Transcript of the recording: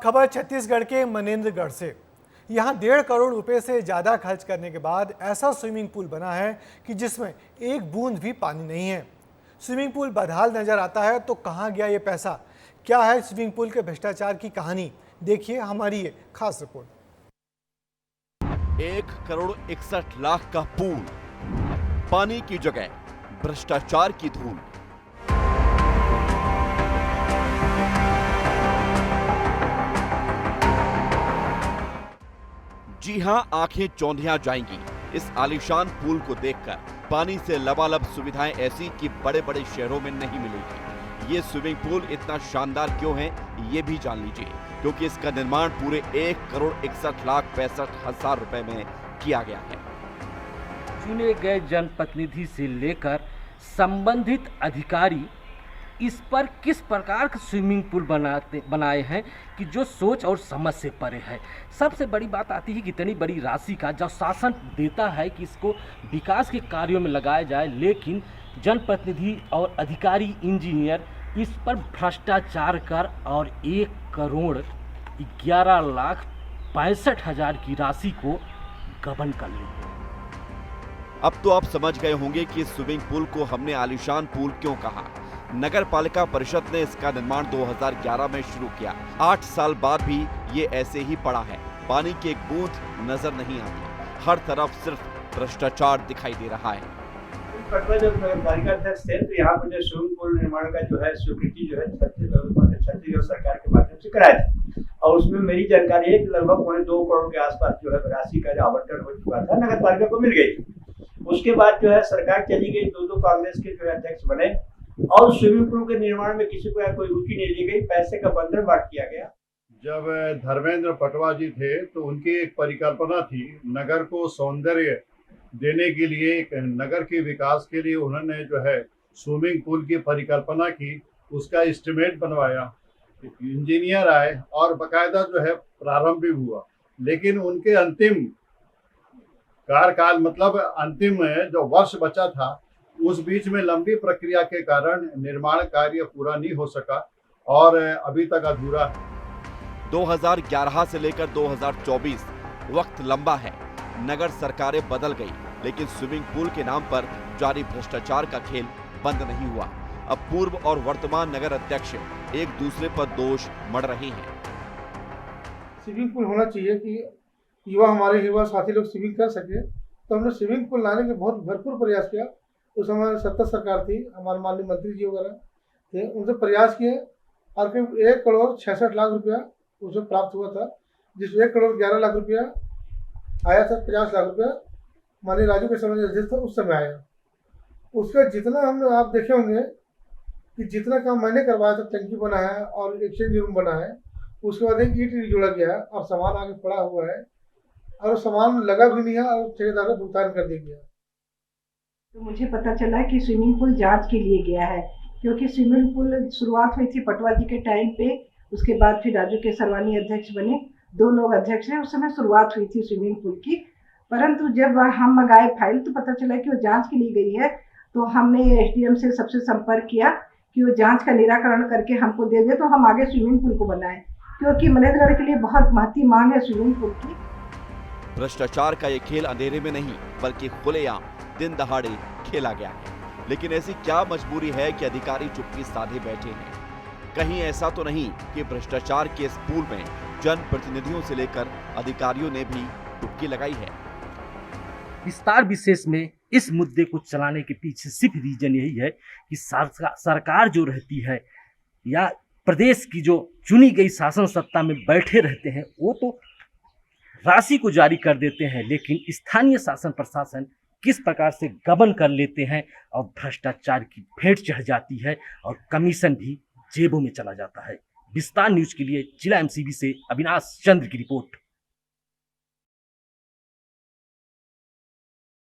खबर छत्तीसगढ़ के मनेन्द्रगढ़ से। यहाँ 1.5 करोड़ रुपए से ज़्यादा खर्च करने के बाद ऐसा स्विमिंग पूल बना है कि जिसमें एक बूंद भी पानी नहीं है। स्विमिंग पूल बदहाल नजर आता है तो कहाँ गया ये पैसा? क्या है स्विमिंग पूल के भ्रष्टाचार की कहानी? देखिए हमारी ये खास रिपोर्ट। 1,61,00,000 का पूल, पानी की जगह भ्रष्टाचार की धूल। जी हां, आंखें चौंधिया जाएंगी इस आलीशान पूल को देखकर। पानी से लबालब सुविधाएं ऐसी कि बड़े बड़े शहरों में नहीं मिलेगी। ये स्विमिंग पूल इतना शानदार क्यों है, ये भी जान लीजिए, क्योंकि इसका निर्माण पूरे 1,61,65,00,000 रुपए में किया गया है। चुने गए जनप्रतिनिधि से लेकर संबंधित अधिकारी इस पर किस प्रकार का स्विमिंग पूल बनाए हैं कि जो सोच और समझ से परे है। सबसे बड़ी बात आती है कि इतनी बड़ी राशि का जब शासन देता है कि इसको विकास के कार्यों में लगाया जाए, लेकिन जनप्रतिनिधि और अधिकारी इंजीनियर इस पर भ्रष्टाचार कर और 1,11,65,00,000 की राशि को गबन कर लेते हैं। अब तो आप समझ गए होंगे कि इस स्विमिंग पूल को हमने आलीशान पूल क्यों कहा। नगर पालिका परिषद ने इसका निर्माण 2011 में शुरू किया। 8 साल बाद भी ये ऐसे ही पड़ा है। पानी की एक बूंद नजर नहीं आती। हर तरफ सिर्फ भ्रष्टाचार दिखाई दे रहा है। पटवा जब नगरपालिका अध्यक्ष थे तो यहाँ पर जो स्विमिंग पूल निर्माण का जो है स्वीकृति जो है छत्तीसगढ़ सरकार के माध्यम से कराया था, और उसमें मेरी जानकारी है कि लगभग 2.25 करोड़ के आसपास जो है राशि का आवंटन हो चुका था, नगर पालिका को मिल गई। उसके बाद जो है सरकार चली गई, दो कांग्रेस के जो है अध्यक्ष बने और स्विमिंग पूल के निर्माण में किसी को कोई रुचि नहीं ली गई, पैसे का बंटन बांट किया गया। जब धर्मेंद्र पटवा जी थे तो उनकी एक परिकल्पना थी, नगर को सौंदर्य देने के लिए, नगर के विकास के लिए उन्होंने जो है स्विमिंग पूल की परिकल्पना की, उसका एस्टिमेट बनवाया, इंजीनियर आए और बकायदा जो है प्रारंभ भी हुआ। लेकिन उनके अंतिम कार्यकाल मतलब अंतिम जो वर्ष बचा था, उस बीच में लंबी प्रक्रिया के कारण निर्माण कार्य पूरा नहीं हो सका और अभी तक अधूरा है। 2011 से लेकर 2024 वक्त लंबा है। नगर सरकारें बदल गई, लेकिन स्विमिंग पूल के नाम पर जारी भ्रष्टाचार का खेल बंद नहीं हुआ। अब पूर्व और वर्तमान नगर अध्यक्ष एक दूसरे पर दोष मढ़ रहे हैं। स्विमिंग पूल होना चाहिए कि हमारे युवा साथी लोग स्विमिंग कर सके, तो हमने स्विमिंग पूल लाने के बहुत भरपूर प्रयास किया। उस समय सत्ता सरकार थी, हमारे माननीय मंत्री जी वगैरह थे, उनसे प्रयास किए और करीब 1,66,00,000 रुपया उसे प्राप्त हुआ था, जिसमें 1,11,00,000 रुपया आया था। 50 लाख रुपया माननीय राजू के समय अध्यक्ष था, उस समय आया। उसका जितना हमने आप देखे होंगे कि जितना काम मैंने करवाया था, टंकी बना है और एक्सचेंज रूम बना है, उसके बाद एक ईंट जोड़ा गया है और सामान आगे पड़ा हुआ है और सामान लगा भी नहीं है और ठेकेदार को भुगतान कर दिया गया। तो मुझे पता चला कि स्विमिंग पूल जांच के लिए गया है, क्योंकि स्विमिंग पूल शुरुआत हुई थी पटवा जी के टाइम पे, उसके बाद फिर राजू केसरवानी अध्यक्ष बने, 2 लोग अध्यक्ष हैं। उस समय शुरुआत हुई थी स्विमिंग पूल की, परंतु जब हम मंगाए फाइल तो पता चला कि वो जांच के लिए गई है। तो हमने एसडीएम से सबसे संपर्क किया कि वो जांच का निराकरण करके हमको दे दे, तो हम आगे स्विमिंग पूल को बनाएं, क्योंकि मनेन्द्रगढ़ के लिए बहुत महती मांग है स्विमिंग पूल की। भ्रष्टाचार का ये खेल अंधेरे में नहीं बल्कि खुलेआम दिन दहाड़े खेला गया है। लेकिन ऐसी क्या मजबूरी है कि अधिकारी चुप्पी साधे बैठे हैं? कहीं ऐसा तो नहीं कि भ्रष्टाचार के इस पूल में जनप्रतिनिधियों से लेकर अधिकारियों ने भी डुबकी लगाई है? विस्तार विशेष में इस मुद्दे को चलाने के पीछे सिर्फ रीजन यही है कि सरकार जो रहती है या प्रदेश की जो चुनी गई शासन सत्ता में बैठे रहते हैं, वो तो राशि को जारी कर देते हैं, लेकिन स्थानीय शासन प्रशासन किस प्रकार से गबन कर लेते हैं और भ्रष्टाचार की भेंट चढ़ जाती है और कमीशन भी जेबों में चला जाता है। विस्तार न्यूज के लिए जिला एमसीबी से अविनाश चंद्र की रिपोर्ट।